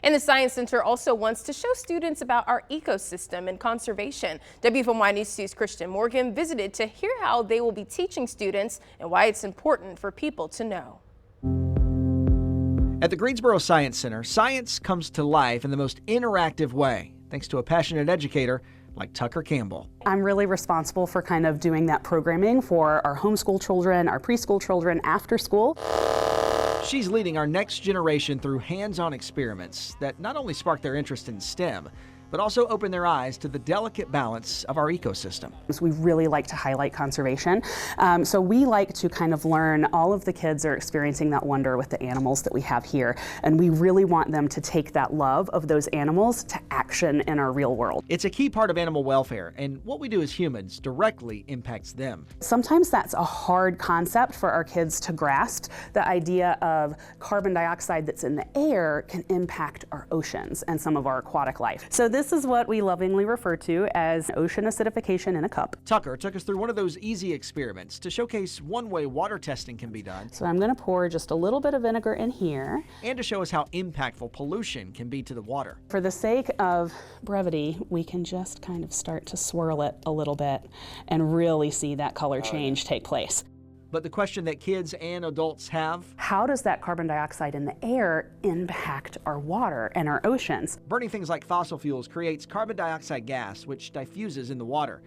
And the Science Center also wants to show students about our ecosystem and conservation. WFMY News 2's Christian Morgan visited to hear how they will be teaching students and why it's important for people to know. At the Greensboro Science Center, science comes to life in the most interactive way, thanks to a passionate educator like Tucker Campbell. I'm really responsible for kind of doing that programming for our homeschool children, our preschool children after school. She's leading our next generation through hands-on experiments that not only spark their interest in STEM, but also open their eyes to the delicate balance of our ecosystem. So we really like to highlight conservation. So we like to kind of learn, all of the kids are experiencing that wonder with the animals that we have here. And we really want them to take that love of those animals to action in our real world. It's a key part of animal welfare, and what we do as humans directly impacts them. Sometimes that's a hard concept for our kids to grasp. The idea of carbon dioxide that's in the air can impact our oceans and some of our aquatic life. So this is what we lovingly refer to as ocean acidification in a cup. Tucker took us through one of those easy experiments to showcase one way water testing can be done. So I'm going to pour just a little bit of vinegar in here. And to show us how impactful pollution can be to the water. For the sake of brevity, we can just kind of start to swirl it a little bit and really see that color change take place. But the question that kids and adults have: how does that carbon dioxide in the air impact our water and our oceans? Burning things like fossil fuels creates carbon dioxide gas, which diffuses in the water,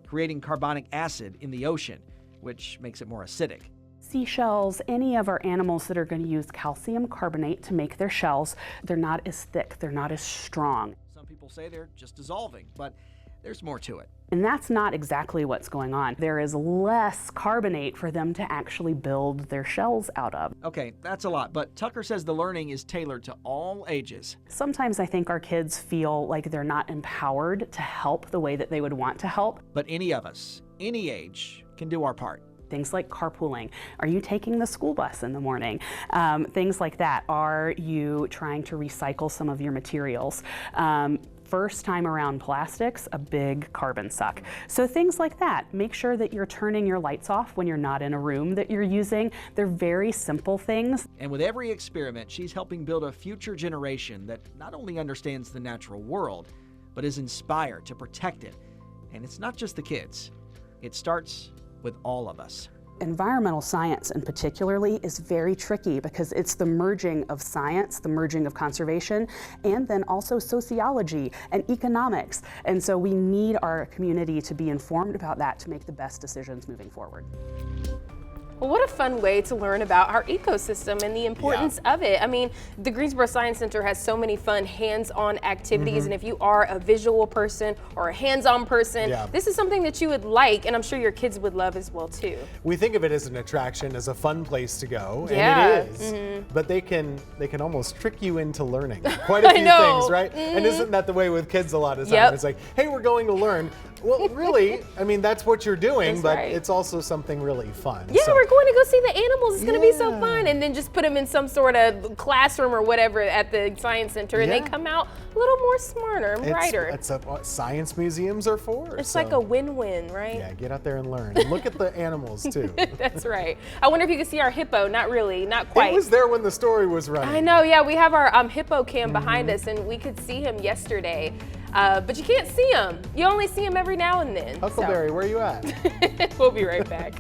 creating carbonic acid in the ocean, which makes it more acidic. Seashells, any of our animals that are going to use calcium carbonate to make their shells, they're not as thick, they're not as strong. Some people say they're just dissolving, but there's more to it. And that's not exactly what's going on. There is less carbonate for them to actually build their shells out of. Okay, that's a lot, but Tucker says the learning is tailored to all ages. Sometimes I think our kids feel like they're not empowered to help the way that they would want to help. But any of us, any age, can do our part. Things like carpooling. Are you taking the school bus in the morning? Things like that. Are you trying to recycle some of your materials? First time around plastics, a big carbon suck. So things like that. Make sure that you're turning your lights off when you're not in a room that you're using. They're very simple things. And with every experiment, she's helping build a future generation that not only understands the natural world, but is inspired to protect it. And it's not just the kids. It starts with all of us. Environmental science in particularly is very tricky because it's the merging of science, the merging of conservation, and then also sociology and economics. And so we need our community to be informed about that to make the best decisions moving forward. Well, what a fun way to learn about our ecosystem and the importance of it. I mean, the Greensboro Science Center has so many fun hands-on activities, and if you are a visual person or a hands-on person, this is something that you would like, and I'm sure your kids would love as well too. We think of it as an attraction, as a fun place to go, and it is. But they can almost trick you into learning quite a few things, right? And isn't that the way with kids a lot of times? It's like, hey, we're going to learn. Well, really, I mean, that's what you're doing, but it's also something really fun. Yeah, we're going to go see the animals. It's going to be so fun. And then just put them in some sort of classroom or whatever at the Science Center, and they come out a little more smarter and brighter. It's what science museums are for. It's like a win-win, right? Yeah, get out there and learn. And look at the animals, too. That's right. I wonder if you can see our hippo. Not really, not quite. It was there when the story was running. I know, yeah. We have our hippo cam behind us, and we could see him yesterday. But you can't see him. You only see him every now and then. Huckleberry, where are you at? We'll be right back.